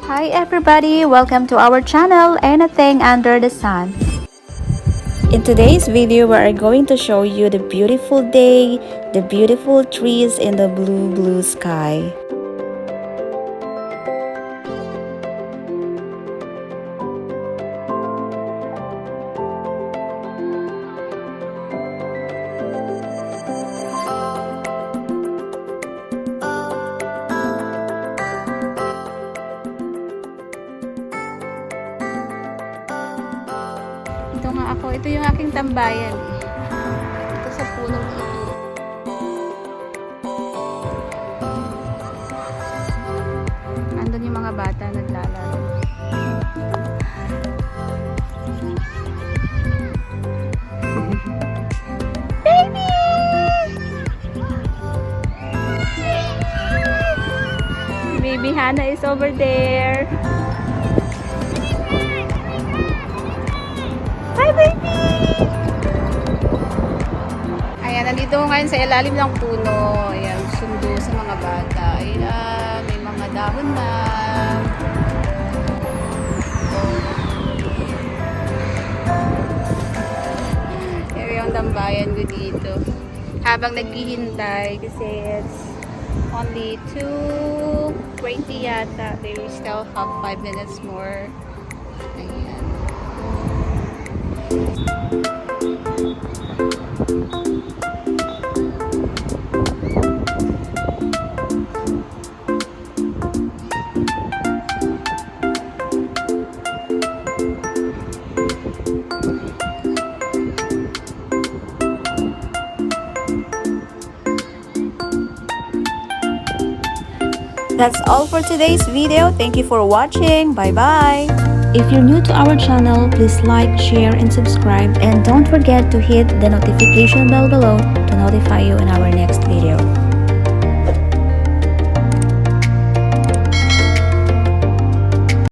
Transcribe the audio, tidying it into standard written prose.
Hi everybody! Welcome to our channel, A-NATH-ing under the sun. In today's video, we are going to show you the beautiful day, the beautiful trees in the blue sky. Ito nga ako, ito yung aking tambayan. Ito sa punong ito. Andun yung mga bata naglalaro. Baby! Baby Hannah is over there. Hi, baby! Ayan, nandito ngayon sa ilalim ng puno. Ayan, sundo sa mga bata. Ayan, may mga dahon na. Ayan yung tambayan ko dito. Habang naghihintay kasi it's only 2:20 yata. They still have 5 minutes more. Ayan. That's all for today's video. Thank you for watching. Bye-bye. If you're new to our channel, please like, share, and subscribe. And don't forget to hit the notification bell below to notify you in our next video.